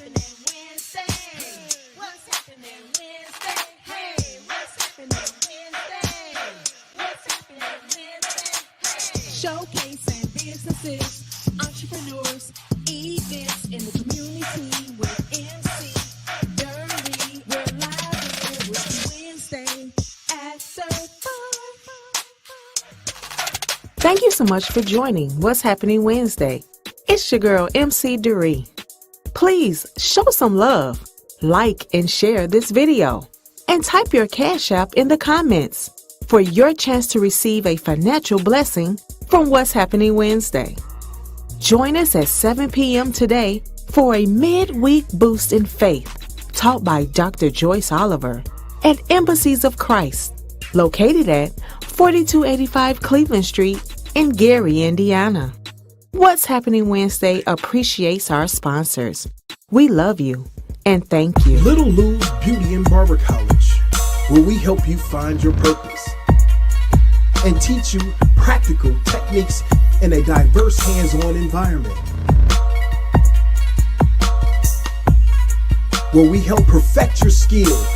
happening Wednesday? What's happening Wednesday? Hey, what's happening Wednesday? What's happening Wednesday? Hey. Showcasing businesses, entrepreneurs, events in the community with MC Dirty. We're live here with Wednesday after 5. Thank you so much for joining What's Happening Wednesday. It's your girl, MC Duree. Please show some love, like and share this video, and type your Cash App in the comments for your chance to receive a financial blessing from What's Happening Wednesday. Join us at 7 p.m. today for a midweek boost in faith taught by Dr. Joyce Oliver at Embassies of Christ, located at 4285 Cleveland Street in Gary, Indiana. What's Happening Wednesday appreciates our sponsors. We love you and thank you. Little Lou's Beauty and Barber College, where we help you find your purpose and teach you practical techniques in a diverse hands-on environment, where we help perfect your skill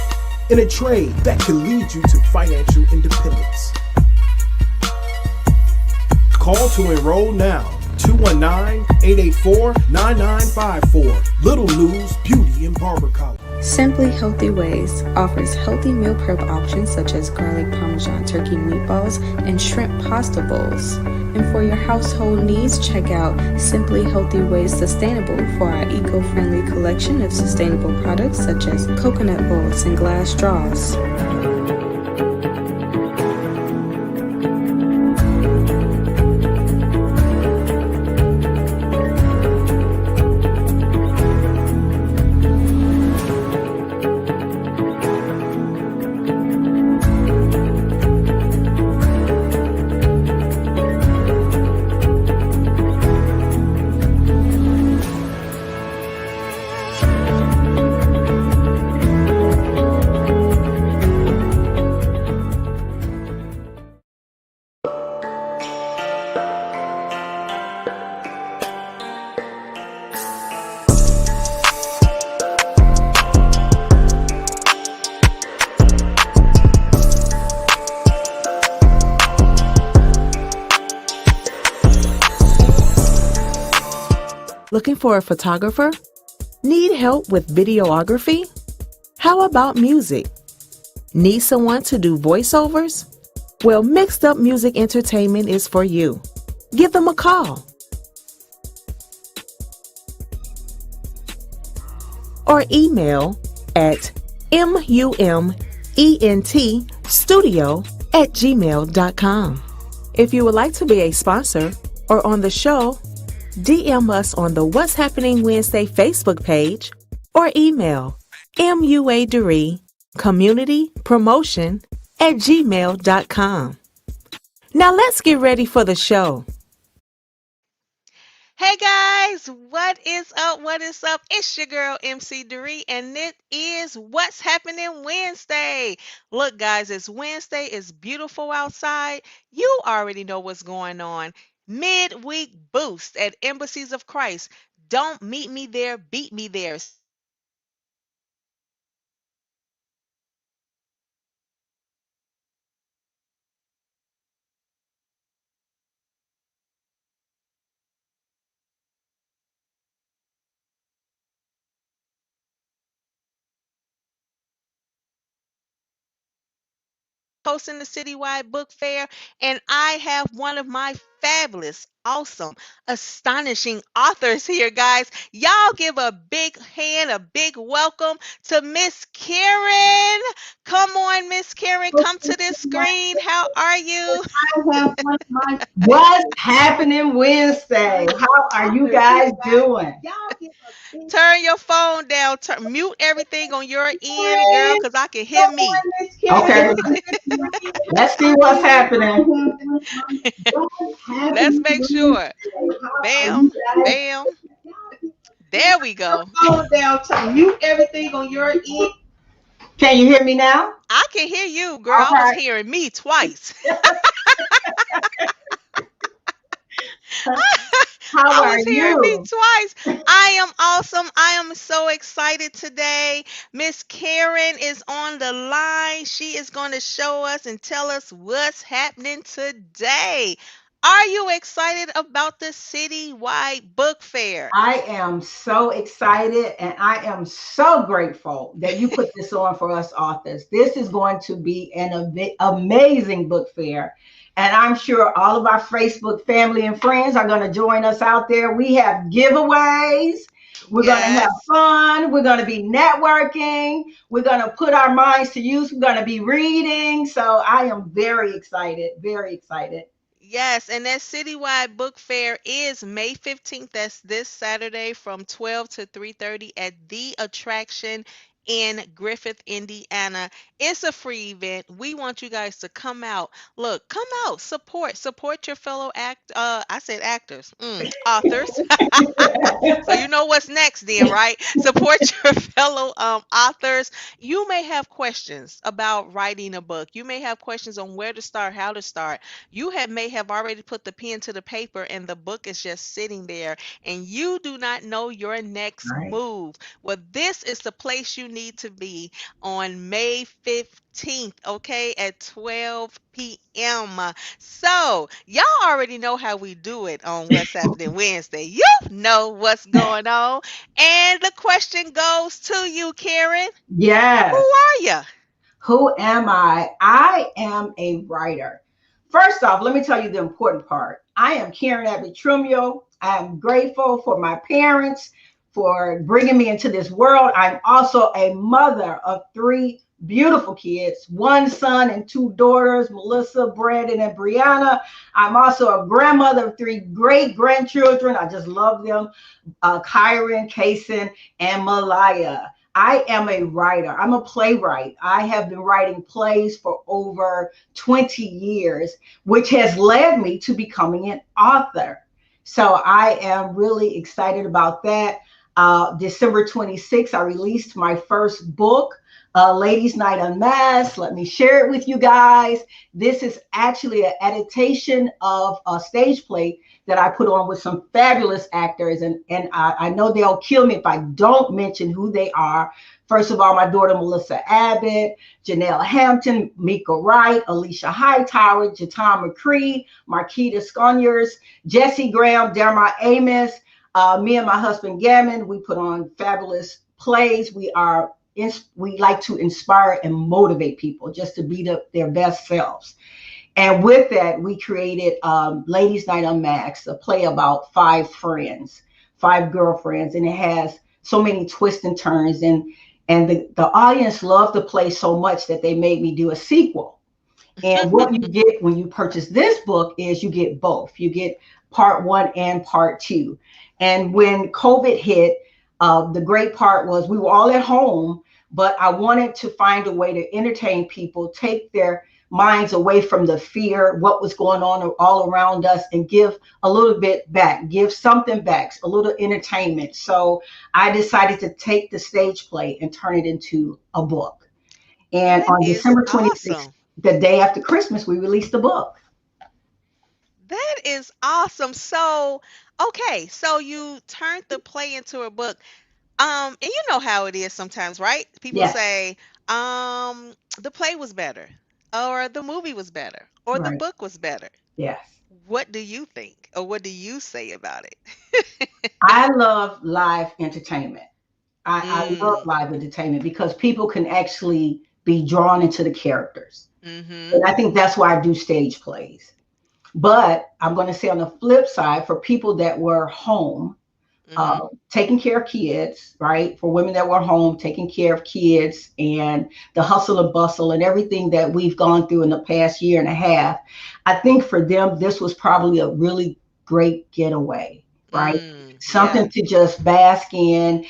in a trade that can lead you to financial independence. Call to enroll now. 219-884-9954. Little Lou's Beauty and Barber College. Simply Healthy Ways offers healthy meal prep options such as garlic parmesan turkey meatballs and shrimp pasta bowls. And for your household needs, check out Simply Healthy Ways Sustainable for our eco-friendly collection of sustainable products such as coconut bowls and glass straws. Looking for a photographer? Need help with videography? How about music? Need someone to do voiceovers? Well, Mixed Up Music Entertainment is for you. Give them a call. Or email at mumentstudio@gmail.com. If you would like to be a sponsor or on the show, DM us on the What's Happening Wednesday Facebook page or email muaderie communitypromotion@gmail.com. Now let's get ready for the show. Hey guys, what is up? What is up? It's your girl MC Duree, and it is What's Happening Wednesday. Look, guys, it's Wednesday. It's beautiful outside. You already know what's going on. Midweek boost at Embassies of Christ. Don't meet me there, beat me there. Hosting the citywide book fair, and I have one of my fabulous, awesome, astonishing authors here, guys. Y'all give a big hand, a big welcome to Miss Karen. Come on, Miss Karen, come to this screen. How are you? What's Happening Wednesday? How are you guys doing? Turn your phone down. Mute everything on your end, girl, because I can hear me. Okay. Let's see what's happening. Let's make sure. Bam, bam. There we go. Phone down. Mute everything on your end. Can you hear me now? I can hear you, girl. Okay. I was hearing me twice. How I are was hearing me you? twice. I am awesome. I am so excited today. Miss Karen is on the line. She is going to show us and tell us what's happening today. Are you excited about the citywide book fair? I am so excited and I am so grateful that you put this on for us authors. This is going to be an amazing book fair. And I'm sure all of our Facebook family and friends are going to join us out there. We have giveaways. We're going to have Yes. fun. We're going to be networking. We're going to put our minds to use. We're going to be reading. So I am very excited, very excited. Yes, and that citywide book fair is May 15th. That's this Saturday from 12 to 3:30 at the attraction in Griffith, Indiana. It's a free event. We want you guys to come out. Look, come out, support your fellow I said actors, authors. So you know what's next then, right? Support your fellow authors. You may have questions about writing a book. You may have questions on where to start, how to start. May have already put the pen to the paper and the book is just sitting there and you do not know your next Right. move. Well, this is the place you need to be on May 15th, okay, at 12 p.m. So, y'all already know how we do it on What's Happening Wednesday. You know what's going on. And the question goes to you, Karen. Who Yes. are you? Who am I? I am a writer. First off, let me tell you the important part. I am Karen Abbott Trimuel. I am grateful for my parents for bringing me into this world. I'm also a mother of three beautiful kids, one son and two daughters, Melissa, Brandon, and Brianna. I'm also a grandmother of three great grandchildren. I just love them, Kyron, Kason, and Malaya. I am a writer. I'm a playwright. I have been writing plays for over 20 years, which has led me to becoming an author. So I am really excited about that. December 26th, I released my first book, Ladies Night Unmasked. Let me share it with you guys. This is actually an adaptation of a stage play that I put on with some fabulous actors. And I know they'll kill me if I don't mention who they are. First of all, my daughter, Melissa Abbott, Janelle Hampton, Mika Wright, Alicia Hightower, Jatan McCree, Marquita Sconyers, Jesse Graham, Derma Amos, me and my husband, Gammon. We put on fabulous plays. We like to inspire and motivate people just to be their best selves. And with that, we created Ladies Night Unmasked, a play about five friends, five girlfriends, and it has so many twists and turns. And the audience loved the play so much that they made me do a sequel. And what you get when you purchase this book is you get both. You get part one and part two. And when COVID hit, the great part was we were all at home, but I wanted to find a way to entertain people, take their minds away from the fear, what was going on all around us, and give a little bit back, give something back, a little entertainment. So I decided to take the stage play and turn it into a book. And That on is December 26th, awesome. the day after Christmas, we released the book. That is awesome. So, okay, so you turned the play into a book. And you know how it is sometimes, right? People Yes, say, the play was better, or the movie was better, or the right. book was better. Yes. What do you think, or what do you say about it? I love live entertainment. I love Mm, live entertainment because people can actually be drawn into the characters. mm-hmm, And I think that's why I do stage plays. But I'm going to say on the flip side, for people that were home, mm-hmm. taking care of kids, right? For women that were home, taking care of kids and the hustle and bustle and everything that we've gone through in the past year and a half, I think for them, this was probably a really great getaway, right? Yeah. Something to just bask in,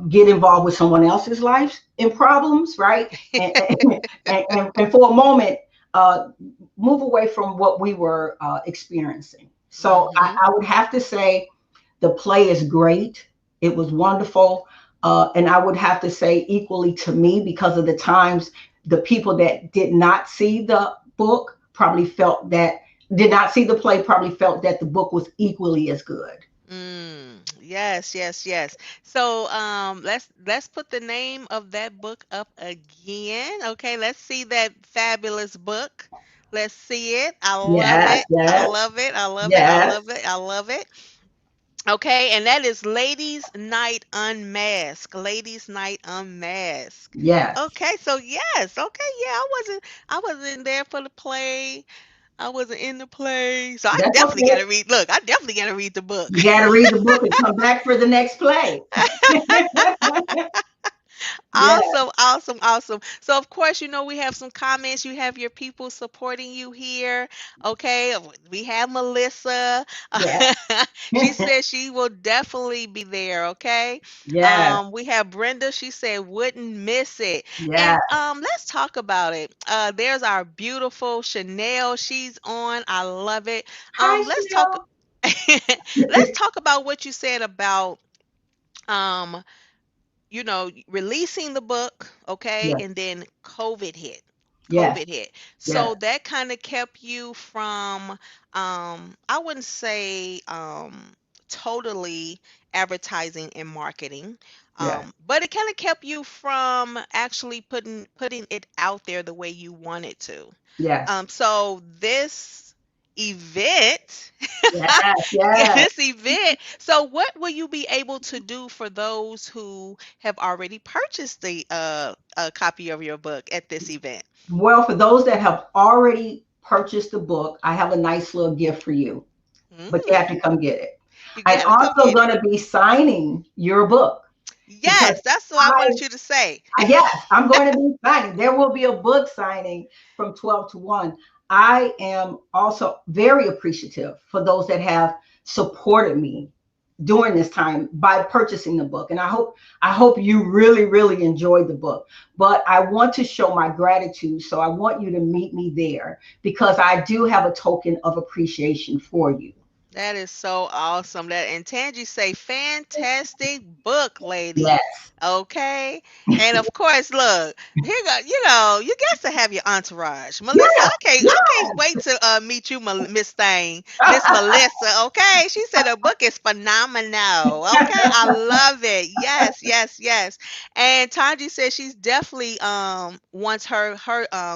get involved with someone else's life and problems, right? And for a moment, uh, move away from what we were experiencing. So Mm-hmm. I would have to say the play is great. It was wonderful. And I would have to say equally to me, because of the times the people that did not see the book probably felt that, did not see the play, probably felt that the book was equally as good. Yes, yes, yes. So let's put the name of that book up again. Okay, let's see that fabulous book. Let's see it. I love Yes, it. I yes, love it. I love it. I yes, love it. I love it. Okay, and that is Ladies Night Unmasked. Ladies Night Unmasked. yes. Okay, so yes, okay, yeah, I wasn't there for the play. I wasn't in the play. So I That's definitely okay. gotta read. Look, I definitely gotta read the book. You got to read the book and come back for the next play. Yeah, Awesome, awesome, awesome. So of course, we have some comments. You have your people supporting you here. Okay, we have Melissa. yeah, She said she will definitely be there. Okay. yes, We have Brenda. She said wouldn't miss it. yeah. And let's talk about it. There's our beautiful Chanel. She's on. I love it. Hi, Let's talk. Chanel. Let's talk about what you said about um releasing the book, okay, Yes, and then COVID hit. yes, COVID hit. yes, So that kind of kept you from, I wouldn't say totally advertising and marketing, yes, but it kind of kept you from actually putting it out there the way you wanted to. yes, So this event, yes, yes. this event. So what will you be able to do for those who have already purchased the a copy of your book at this event? Well, for those that have already purchased the book, I have a nice little gift for you, but you have to Mm, come get it. you I'm gotta come also get it. going to be signing your book because Yes, that's what I wanted you to say. yes, I'm going to be signing. There will be a book signing from 12 to 1. I am also very appreciative for those that have supported me during this time by purchasing the book. And I hope you really, really enjoyed the book. But I want to show my gratitude. So I want you to meet me there because I do have a token of appreciation for you. That is so awesome. That and Tangi say fantastic book, lady. Yes. Okay. And of course, look, here go, you got to have your entourage. Melissa, Yeah. I can't wait to meet you, Miss Thing. Miss Melissa, okay? She said her book is phenomenal. Okay. I love it. Yes, yes, yes. And Tangi said she's definitely wants her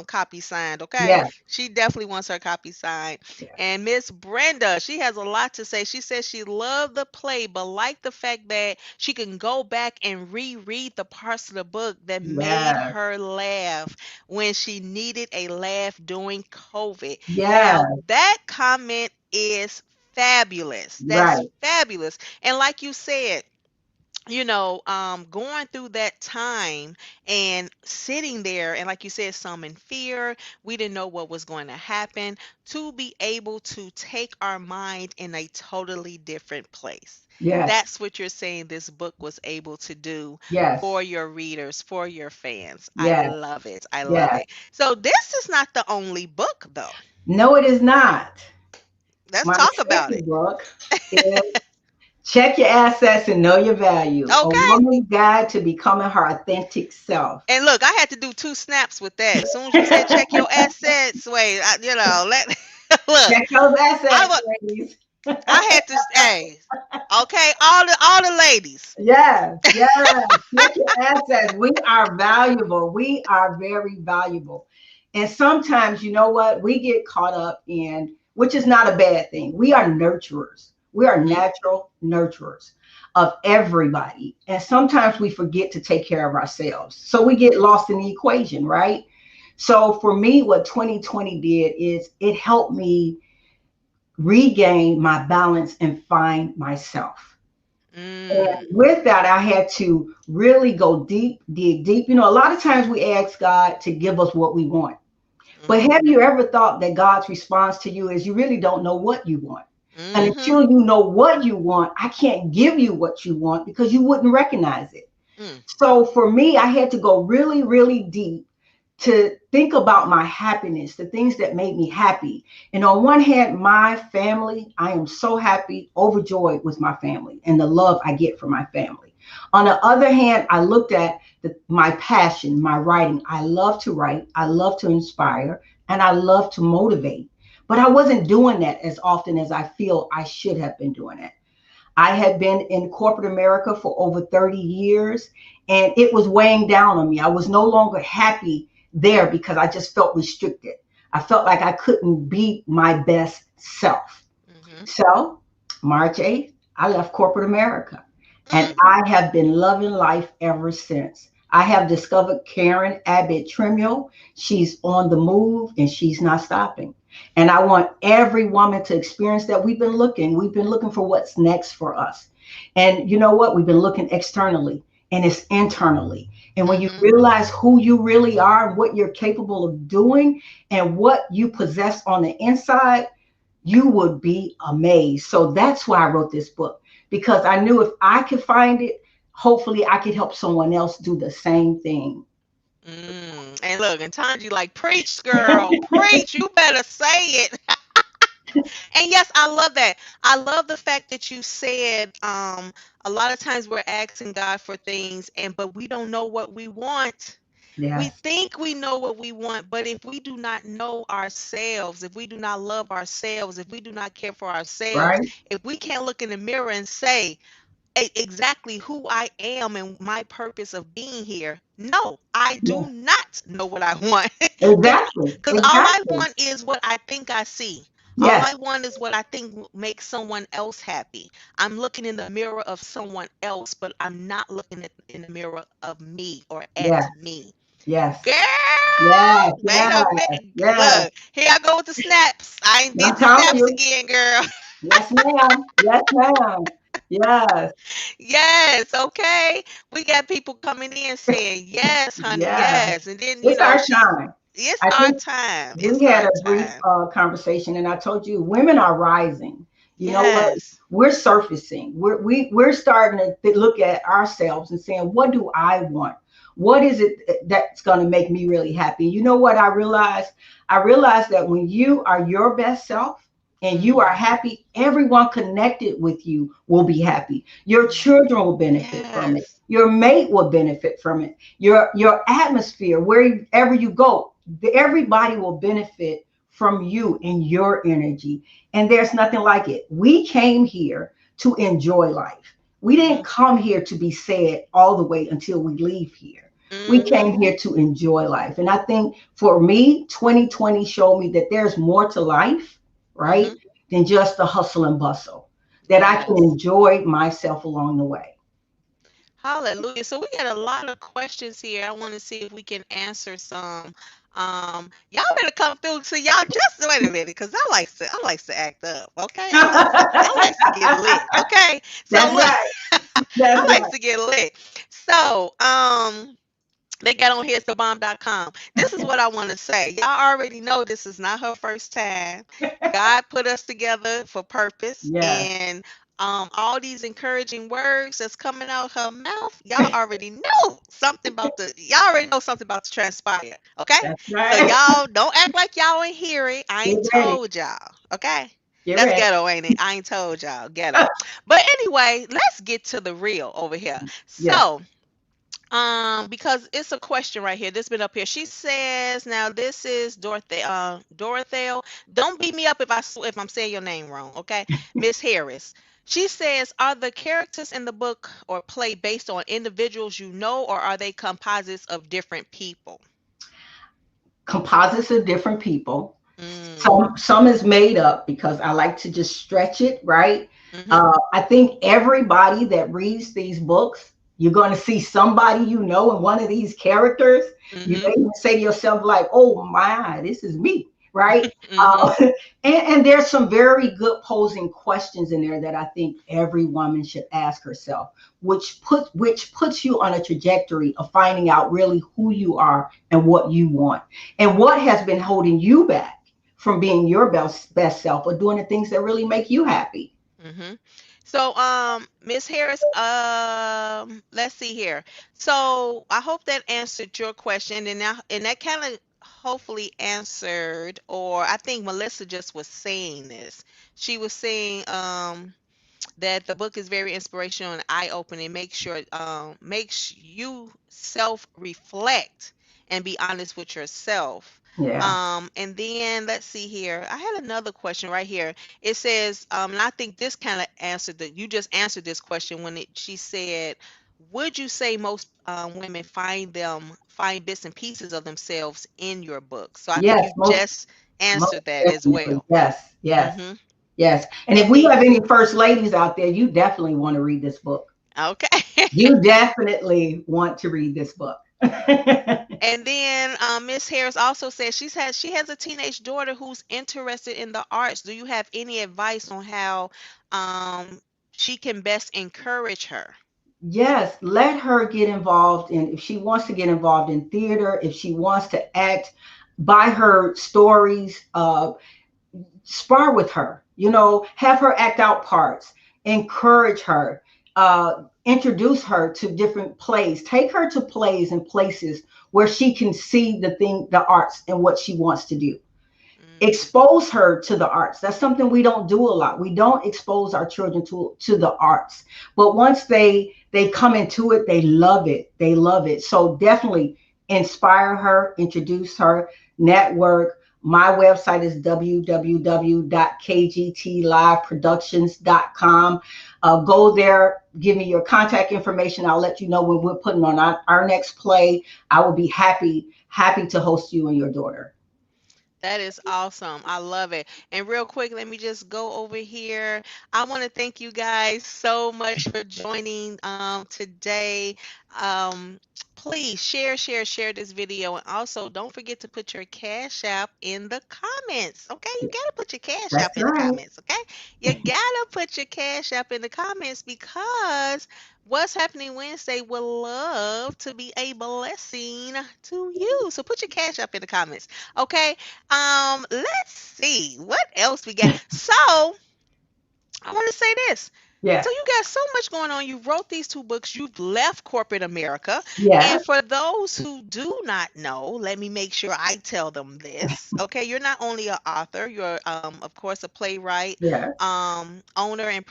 copy signed, okay? Yeah. She definitely wants her copy signed. Yeah. And Miss Brenda, she has a lot to say. She says she loved the play, but liked the fact that she can go back and reread the parts of the book that made Yeah. her laugh when she needed a laugh during COVID. Yeah. Now, that comment is fabulous. That's Right. fabulous. And like you said, going through that time and sitting there, and like you said, some in fear, we didn't know what was going to happen, to be able to take our mind in a totally different place. Yes. That's what you're saying this book was able to do Yes. for your readers, for your fans. I Yes. love it. I love Yes. it. So, this is not the only book, though. No, it is not. Let's My talk about second it. book is Check Your Assets and Know Your Value, a Okay. woman's guide to becoming her authentic self. And look, I had to do two snaps with that. As soon as you said check your assets, wait, let look. Check those I assets, wa- ladies. I had to hey, okay, all the ladies. Yes, yes. Check your assets. We are valuable. We are very valuable. And sometimes, you know what? We get caught up in, which is not a bad thing. We are nurturers. We are Mhm. natural nurturers of everybody. And sometimes we forget to take care of ourselves. So we get lost in the equation, right? So for me, what 2020 did is it helped me regain my balance and find myself. And Mm. with that, I had to really go deep, dig deep. A lot of times we ask God to give us what we want. But Mhm. have you ever thought that God's response to you is you really don't know what you want? And Mhm. until you know what you want, I can't give you what you want because you wouldn't recognize it. Mm. So for me, I had to go really, really deep to think about my happiness, the things that made me happy. And on one hand, my family, I am so happy, overjoyed with my family and the love I get from my family. On the other hand, I looked at my passion, my writing. I love to write, I love to inspire, and I love to motivate. But I wasn't doing that as often as I feel I should have been doing it. I had been in corporate America for over 30 years, and it was weighing down on me. I was no longer happy there because I just felt restricted. I felt like I couldn't be my best self. Mm-hmm. So, March 8th, I left corporate America, and Mm. I have been loving life ever since. I have discovered Karen Abbott Trimuel. She's on the move and she's not stopping. And I want every woman to experience that. We've been looking for what's next for us. And you know what? We've been looking externally and it's internally. And when you Mm-hmm. realize who you really are, what you're capable of doing, and what you possess on the inside, you would be amazed. So that's why I wrote this book, because I knew if I could find it, hopefully I could help someone else do the same thing. And look, and Tanji like, preach, girl, preach. You better say it. And yes, I love that. I love the fact that you said a lot of times we're asking God for things and but we don't know what we want. We Yes, think we know what we want, but if we do not know ourselves, if we do not love ourselves, if we do not care for ourselves, right? if we can't look in the mirror and say, exactly who I am and my purpose of being here. No, I do Yeah, not know what I want. Because exactly, all I exactly. want is what I think I see. All Yes, I want is what I think makes someone else happy. I'm looking in the mirror of someone else, but I'm not looking in the mirror of me or at yes, me. yes, Girl, yes, wait a yes, minute. yes. Look, here I go with the snaps. I ain't I'm did the telling snaps you. again, girl. Yes, ma'am. Yes, ma'am. Yes, Yes, okay. We got people coming in saying, yes, honey, yes. yes. And then, It's our time. it's I our think time. It's we had our a brief time. conversation, and I told you women are rising. You know what? Yes. We're surfacing. We're starting to look at ourselves and saying, "What do I want? What is it that's going to make me really happy?" You know what I realized? I realized that when you are your best self and you are Mm, happy, everyone connected with you will be happy. Your mm. children will benefit from it. Yes. Your mate will benefit from it. Your atmosphere, wherever you go, everybody will benefit from you and your energy. And there's nothing like it. We came here to enjoy life. We Mm-hmm. didn't come here to be sad all the way until we leave here. We Mm-hmm. came here to enjoy life. And I think for me, 2020 showed me that there's more to life, right, Mm-hmm. than just the hustle and bustle, that I can Yes. enjoy myself along the way. Hallelujah. So we got a lot of questions here. I want to see if we can answer some. Y'all better come through. So y'all just wait a minute, because I like to act up. Okay. I like to get lit. Okay. So That's look, right. I That's like right. to get lit. So, they got on here, it's thebomb.com. This is what I want to say. Y'all already know this is not her first time. God put us together for purpose. Yes. And all these encouraging words that's coming out her mouth, y'all already know something about to transpire. Okay? That's So right. y'all don't act like y'all ain't hear it. I Get ain't ready. told y'all. Okay? Get That's ready. ghetto, ain't it? I ain't told y'all. Ghetto. But anyway, let's get to the real over here. Yes. So because it's a question right here. This been up here. She says, now this is Dorothy. Dorothea. Don't beat me up if I'm saying your name wrong. Okay, Miss Harris. She says, are the characters in the book or play based on individuals you know, or are they composites of different people? Composites of different people. Mm, Some is made up because I like to just stretch it, right? mm-hmm, I think everybody that reads these books, you're going to see somebody you know in one of these characters. You mm-hmm, may even say to yourself, like, "Oh my, this is me," right? mm-hmm. And there's some very good posing questions in there that I think every woman should ask herself, which puts you on a trajectory of finding out really who you are and what you want, and what has been holding you back from being your best self or doing the things that really make you happy. Mm-hmm. So, Miss Harris, let's see here. So, I hope that answered your question, and now, and that kind of hopefully answered, or I think Melissa just was saying this. She was saying, that the book is very inspirational and eye-opening. Makes you self-reflect and be honest with yourself. Yeah. And then let's see here. I had another question right here. It says, and I think this kind of answered that you just answered this question when she said, would you say most women find bits and pieces of themselves in your book? So I think Yes. you just Most answered that as definitely. well. Yes. Yes. Mm-hmm. Yes. And if And we then, have any first ladies out there, you definitely want to read this book. okay. You definitely want to read this book. And then Miss Harris also says she has a teenage daughter who's interested in the arts. Do you have any advice on how um, she can best encourage her? Yes, let her get involved in, if she wants to get involved in theater, if she wants to act, buy her stories, spar with her, have her act out parts, encourage her, introduce her to different plays, take her to plays and places where she can see the arts and what she wants to do. Mm, Expose her to the arts. That's something we don't do a lot. We don't expose our children to the arts. But once they come into it, they love it. They love it. So definitely inspire her, introduce her, network. My website is www.kgtliveproductions.com. Go there, give me your contact information. I'll let you know when we're putting on our next play. I will be happy to host you and your daughter. that is awesome. I love it. And real quick, let me just go over here. I want to thank you guys so much for joining today. Um, please share this video. And also, don't forget to put your Cash App in the comments. Okay? You got to put your Cash That's App in the right. comments. Okay? You got to put your Cash App in the comments because What's Happening Wednesday would love to be a blessing to you. So put your Cash App in the comments. Okay? Let's see what else we got. So I want to say this. So Yes. you got so much going on. You wrote these two books. You've left corporate America. Yes. And for those who do not know, let me make sure I tell them this. Okay, you're not only an author, you're of course a playwright, Yes. owner and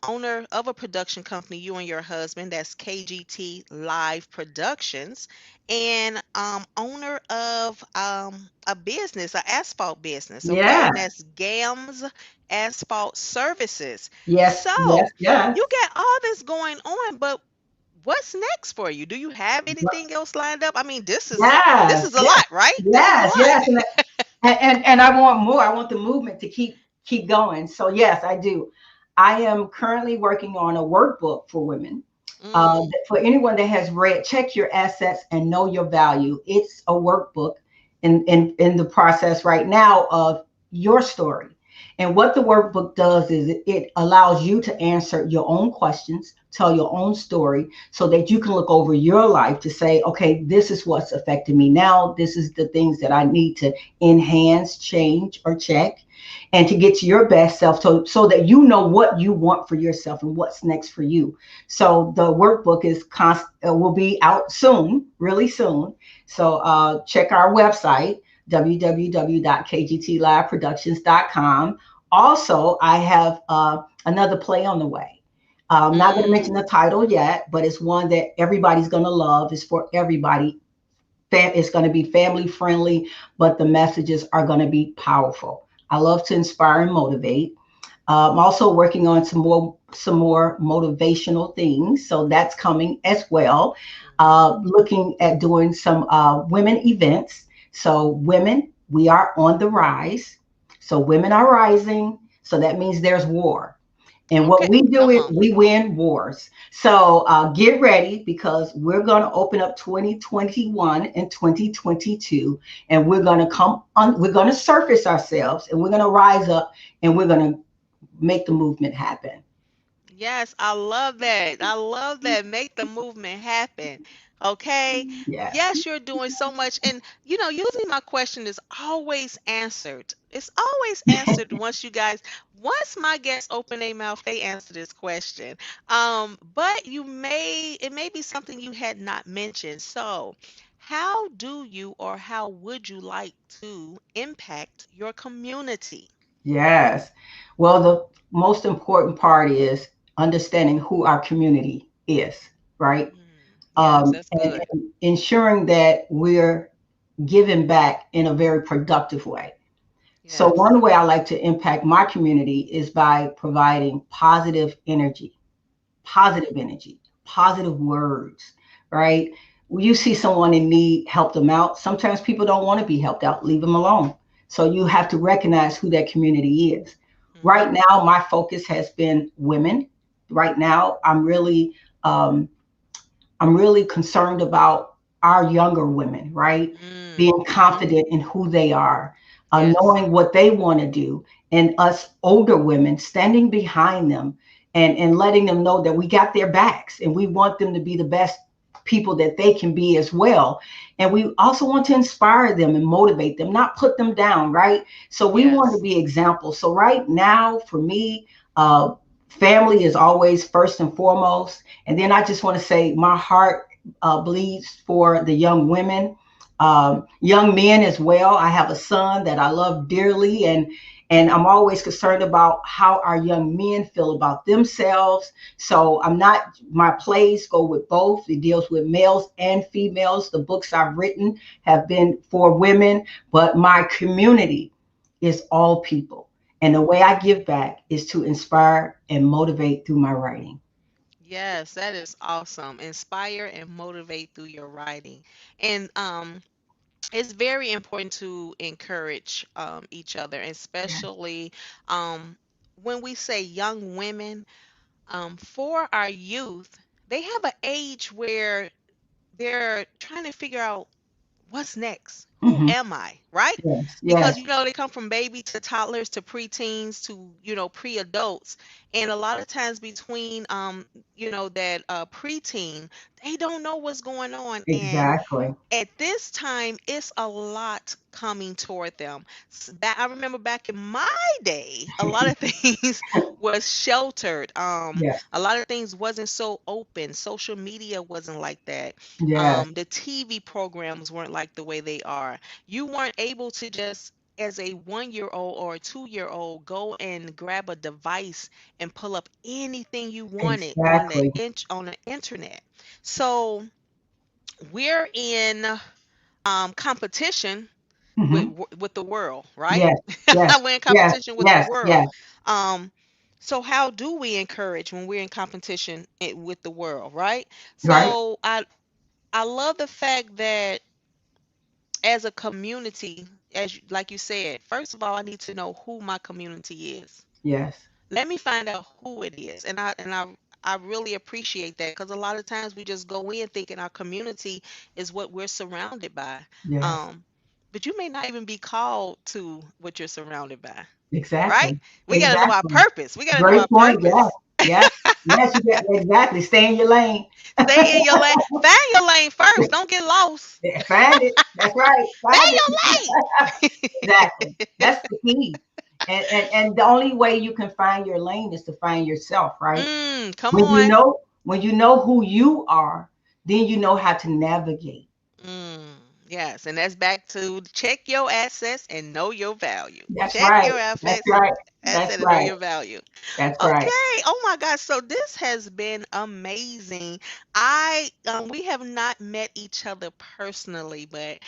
owner of a production company, you and your husband, that's KGT Live Productions, and owner of a business, an asphalt business, okay? Yeah. And that's GAMS Asphalt Services. Yes. Yes. So Yes. you got all this going on, but what's next for you? Do you have anything else lined up? I mean, this Yes. is a Yes. lot, right? This is a Yes. lot. Yes. And I want more. I want the movement to keep going. So yes, I do. I am currently working on a workbook for women. Mm, For anyone that has read Check Your Assets and Know Your Value, it's a workbook in the process right now of your story. And what the workbook does is it allows you to answer your own questions, tell your own story, so that you can look over your life to say, okay, this is what's affecting me now. This is the things that I need to enhance, change, or check, and to get to your best self, so that you know what you want for yourself and what's next for you. So the workbook will be out soon, really soon. So check our website, www.kgtliveproductions.com. Also, I have another play on the way. I'm not going to mention mm. the title yet, but it's one that everybody's going to love. It's for everybody. It's going to be family friendly, but the messages are going to be powerful. I love to inspire and motivate. I'm also working on some more motivational things, so that's coming as well. Looking at doing some women events. So women, we are on the rise. So women are rising. So that means there's war. And what Okay, we do come is on. we win wars. So get ready, because we're going to open up 2021 and 2022, and we're going to come on. We're going to surface ourselves, and we're going to rise up, and we're going to make the movement happen. Yes, I love that. I love that. Make the movement happen. Okay. Yes. Yes, you're doing so much. And, usually my question is always answered. It's always answered once my guests open their mouth, they answer this question. But it may be something you had not mentioned. So, how do you or how would you like to impact your community? Yes. Well, the most important part is understanding who our community is, right? Mm, yes, that's good. And ensuring that we're giving back in a very productive way. So Yes. one way I like to impact my community is by providing positive energy, positive words, right? When you see someone in need, help them out. Sometimes people don't want to be helped out, leave them alone. So you have to recognize who that community is. Right Mm-hmm. now, my focus has been women. Right now, um, I'm really concerned about our younger women, right? Being Mm-hmm. confident in who they are, Yes. knowing what they want to do, and us older women standing behind them and letting them know that we got their backs and we want them to be the best people that they can be as well. And we also want to inspire them and motivate them, not put them down, right? So we want to Yes. be examples. So right now, for me, family is always first and foremost. And then I just want to say my heart bleeds for the young women, young men as well. I have a son that I love dearly, and I'm always concerned about how our young men feel about themselves. So I'm not, my plays go with both. It deals with males and females. The books I've written have been for women, but my community is all people. And the way I give back is to inspire and motivate through my writing. Yes, that is awesome. Inspire and motivate through your writing. And it's very important to encourage each other, especially um, when we say young women, for our youth, they have an age where they're trying to figure out what's next? Who Mhm. am I? Right? Yes, Because yes, they come from baby to toddlers to preteens to pre-adults, and a lot of times between that preteen, they don't know what's going on, and exactly. at this time it's a lot coming toward them. Back, I remember back in my day, a lot of things was sheltered. Yes, A lot of things wasn't so open. Social media wasn't like that. yes, The TV programs weren't like the way they are. You weren't able to just, as a 1 year old or a 2 year old, go and grab a device and pull up anything you wanted on exactly. on the internet. So we're in competition with Hmm. with the world, right? Yes, yes, We're in yes, competition with the yes, world. yes. Um, so how do we encourage when we're in competition with the world, right? Right? So I love the fact that as a community, like you said, first of all, I need to know who my community is. Yes, Let me find out who it is, and I really appreciate that, because a lot of times we just go in thinking our community is what we're surrounded by. yes, um but you may not even be called to what you're surrounded by, right? exactly, We got to know our exactly. purpose. We got to know Great our point. Yes, purpose. yes, yes. You get exactly. Stay in your lane. Stay in your lane. Find your lane first. Don't get lost. Yeah, find it. That's right. Find Find it. your Exactly. lane. That's the key. And the only way you can find your lane is to find yourself, right? Come on. When you know who you are, then you know how to navigate. Mm, yes, and that's back to check your assets and know your value. That's Check right. your That's assets and right. That's asset and know right. your value. That's right. Okay. Oh my gosh. So this has been amazing. I We have not met each other personally, but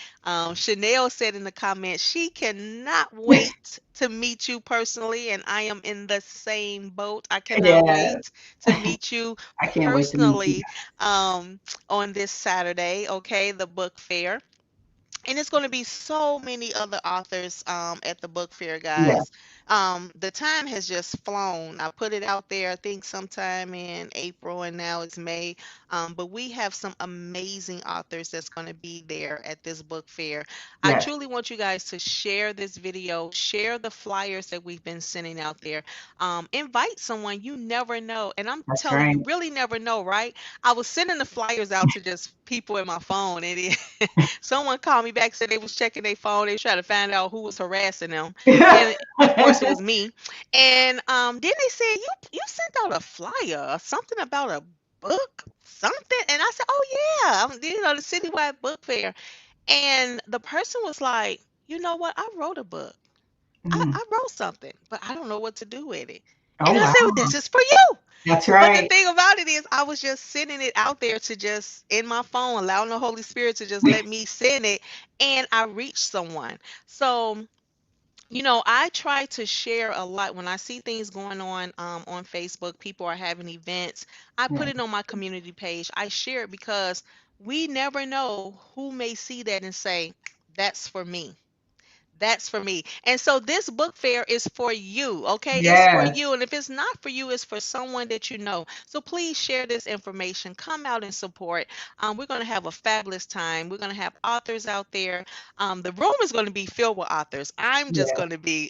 Chanel said in the comments she cannot wait to meet you personally, and I am in the same boat. I cannot Yeah. wait to meet you I can't wait to meet you. personally on this Saturday. Okay, the book fair. And it's going to be so many other authors at the book fair, Yeah. guys. The time has just flown. I put it out there, I think, sometime in April, and now it's May. But we have some amazing authors that's going to be there at this book fair. I Yes. truly want you guys to share this video, share the flyers that we've been sending out there. Invite someone. You never know. And I'm That's telling right. you, really never know, right? I was sending the flyers out to just people in my phone, and someone called me back, said they was checking their phone. They was trying to find out who was harassing them, and of course it was me. And then they said you sent out a flyer or something about a book, something. And I said, oh yeah, the citywide book fair. And the person was like, you know what? I wrote a book. I, Mhm. I wrote something, but I don't know what to do with it. Oh, And I wow. said, well, this is for you. That's But the right. thing about it is, I was just sending it out there to just in my phone, allowing the Holy Spirit to just let me send it, and I reached someone. So, I try to share a lot when I see things going on Facebook. People are having events. I Yeah. put it on my community page. I share it because we never know who may see that and say, "That's for me." That's for me. And so this book fair is for you, okay? It's for Yes. you. And if it's not for you, it's for someone that you know. So please share this information. Come out and support. We're going to have a fabulous time. We're going to have authors out there. The room is going to be filled with authors. I'm going to be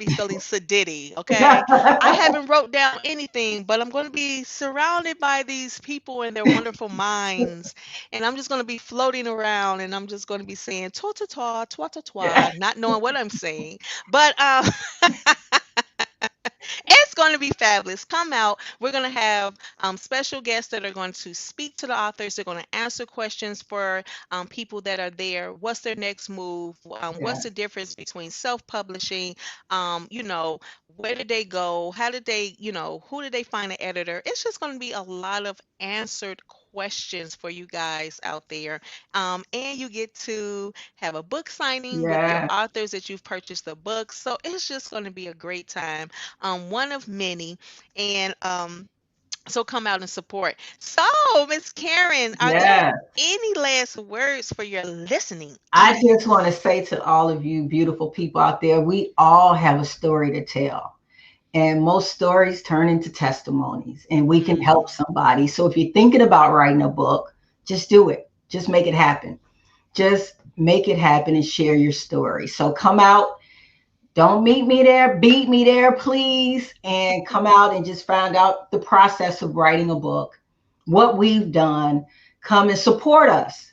feeling sedity, okay? I haven't wrote down anything, but I'm going to be surrounded by these people and their wonderful minds, and I'm just going to be floating around, and I'm just going to be saying twa ta ta twa ta Yeah. twa, not knowing what I'm saying. But it's going to be fabulous. Come out. We're going to have special guests that are going to speak to the authors. They're going to answer questions for people that are there. What's their next move? Yeah. What's the difference between self-publishing? Where did they go? How did they, who did they find an editor? It's just going to be a lot of answered questions for you guys out there. And you get to have a book signing with your Yeah. authors that you've purchased the book. So it's just going to be a great time, one of many. And so come out and support. So, Miss Karen, are there Yeah. any last words for your listening I audience? just want to say to all of you beautiful people out there, we all have a story to tell. And most stories turn into testimonies, and we can help Mm, somebody. So if you're thinking about writing a book, just do it. Just make it happen. Just make it happen and share your story. So come out. Don't meet me there, beat me there, please. And come out and just find out the process of writing a book, what we've done. Come and support us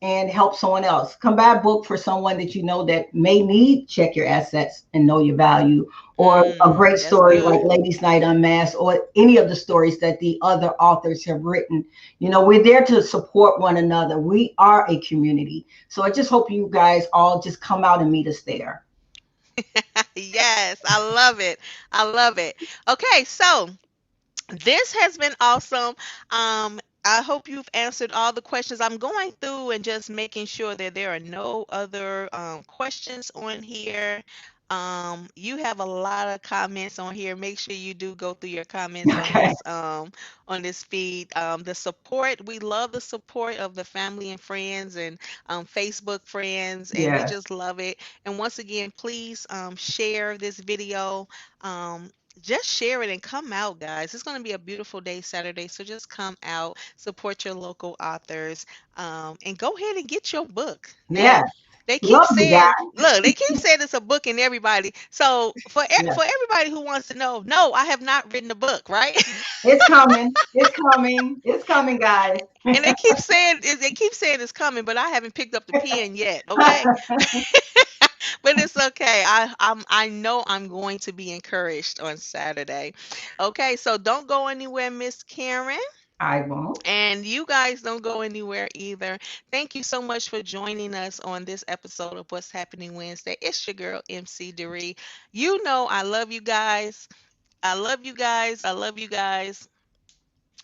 and help someone else. Come buy a book for someone that you know that may need check your assets and know your value, or a great that's story like good. Ladies Night Unmasked, or any of the stories that the other authors have written. We're there to support one another. We are a community. So I just hope you guys all just come out and meet us there. Yes, I love it. I love it. Okay, so this has been awesome. I hope you've answered all the questions. I'm going through and just making sure that there are no other questions on here. You have a lot of comments on here. Make sure you do go through your comments Okay. on this feed. The support, we love the support of the family and friends and Facebook friends, and we Yes. just love it. And once again, please share this video. Um, just share it and come out, guys. It's going to be a beautiful day Saturday, so just come out, support your local authors, and go ahead and get your book. Yeah. And they keep Love you saying, guys. look, they keep saying it's a book in everybody. So Yeah. for everybody who wants to know, no, I have not written a book, right? It's coming. It's coming. It's coming, guys. And they keep saying it's coming, but I haven't picked up the pen yet. Okay, but it's okay. I know I'm going to be encouraged on Saturday. Okay, so don't go anywhere, Miss Karen. I won't. And you guys don't go anywhere either. Thank you so much for joining us on this episode of What's Happening Wednesday. It's your girl, MC Doree. You know I love you guys. I love you guys. I love you guys.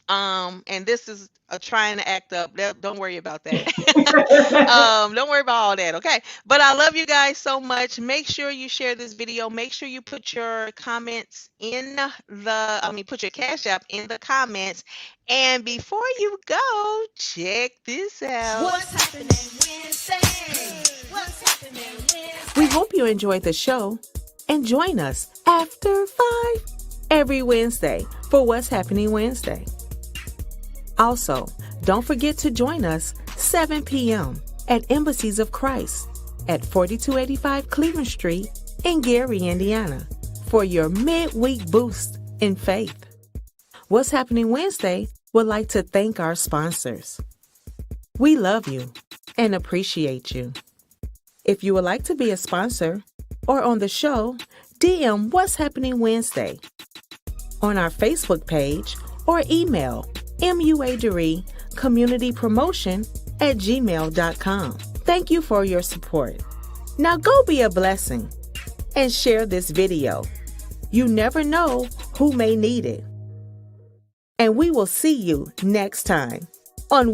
And this is a trying to act up. Don't worry about that. Don't worry about all that, okay? But I love you guys so much. Make sure you share this video. Make sure you put your comments put your Cash App in the comments. And before you go, check this out. What's happening Wednesday? What's happening We Wednesday? hope you enjoyed the show and join us after 5 every Wednesday for What's Happening Wednesday. Also, don't forget to join us 7 p.m. at Embassies of Christ at 4285 Cleveland Street in Gary, Indiana for your midweek boost in faith. What's Happening Wednesday would like to thank our sponsors. We love you and appreciate you. If you would like to be a sponsor or on the show, DM What's Happening Wednesday on our Facebook page or email MUADerie communitypromotion@gmail.com. Thank you for your support. Now go be a blessing and share this video. You never know who may need it. And we will see you next time on